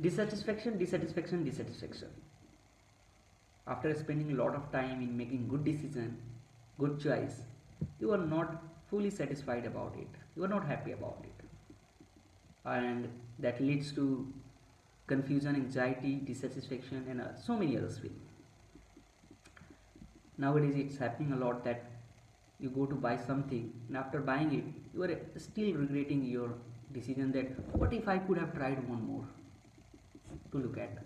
Dissatisfaction, dissatisfaction, dissatisfaction. After spending a lot of time in making good decision, good choice, you are not fully satisfied about it. You are not happy about it. And that leads to confusion, anxiety, dissatisfaction, and so many others feelings. Nowadays it's happening a lot that you go to buy something and after buying it you are still regretting your decision, that what if I could have tried one more to look at.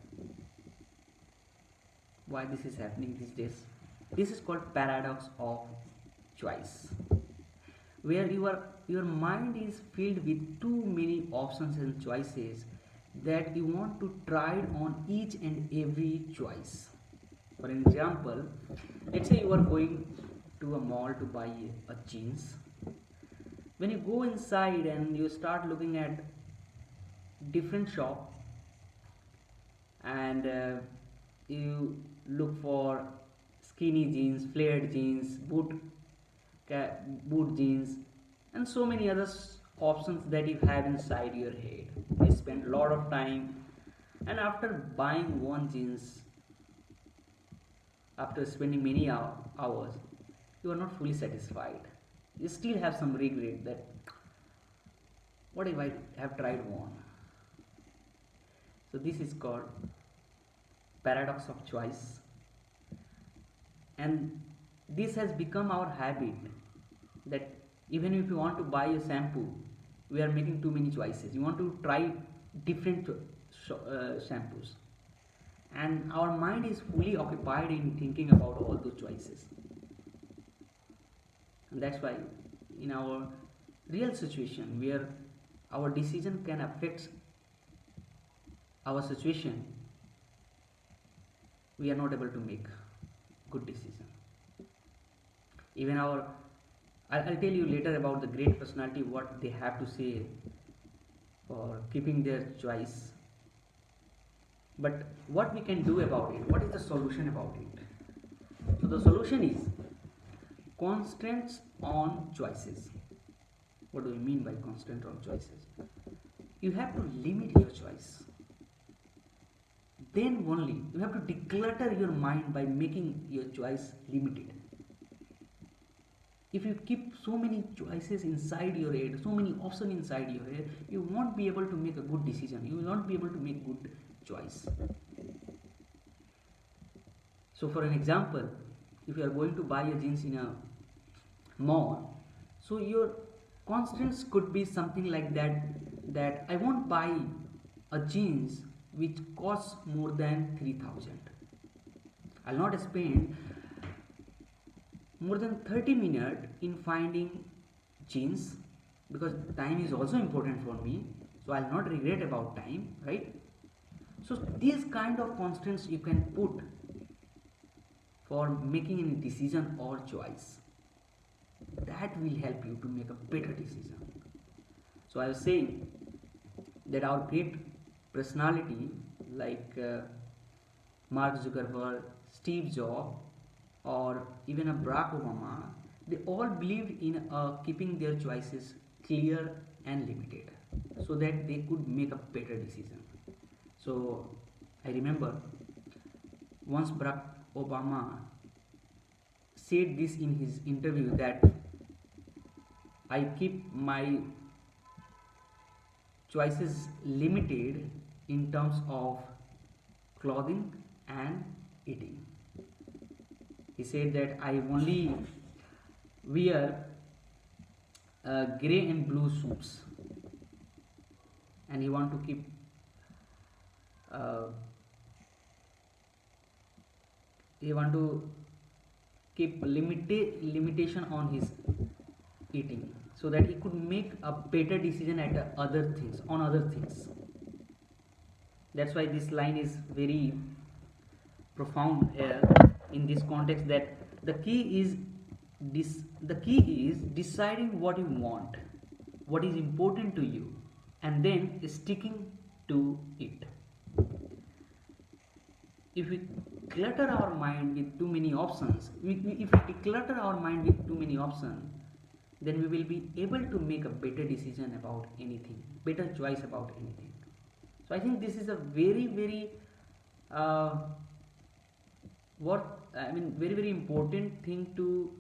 Why this is happening these days? This is called paradox of choice, where your mind is filled with too many options and choices that you want to try on each and every choice. For example, let's say you are going to a mall to buy a jeans. When you go inside and you start looking at different shop, and you look for skinny jeans, flared jeans, boot jeans, and so many other options that you have inside your head. You spend a lot of time, and after buying one jeans, after spending many hours, you are not fully satisfied. You still have some regret that what if I have tried one. So this is called paradox of choice, and this has become our habit, that even if you want to buy a shampoo, we are making too many choices. You want to try different shampoos, and our mind is fully occupied in thinking about all those choices. And that's why in our real situation where our decision can affect our situation, we are not able to make good decision. Even I'll tell you later about the great personality, what they have to say for keeping their choice. But what we can do about it, what is the solution about it? So the solution is constraints on choices. What do we mean by constraint on choices? You have to limit your choice. Then only you have to declutter your mind by making your choice limited. If you keep so many choices inside your head, so many options inside your head, you won't be able to make a good decision. You will not be able to make good choice. So for an example, if you are going to buy a jeans in a mall, so your constraints could be something like that I won't buy a jeans which costs more than 3,000. I'll not spend more than 30 minutes in finding jeans, because time is also important for me, so I'll not regret about time, right? So these kind of constraints you can put for making any decision or choice, that will help you to make a better decision. So I was saying that our great personality like Mark Zuckerberg, Steve Jobs, or even a Barack Obama, they all believed in keeping their choices clear and limited, so that they could make a better decision. So I remember once Barack Obama said this in his interview, that I keep my choices limited in terms of clothing and eating. He said that I only wear grey and blue suits, and he want to keep limitation on his eating, so that he could make a better decision at other things. That's why this line is very profound here in this context, that the key is deciding what you want, what is important to you, and then sticking to it. If we clutter our mind with too many options, if we declutter our mind with too many options, then we will be able to make a better decision about anything, better choice about anything. So I think this is a very uh, what I mean very important thing to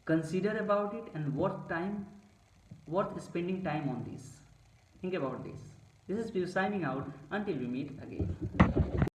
consider about it, and worth spending time on this. Think about this. This is Piyush signing out until we meet again.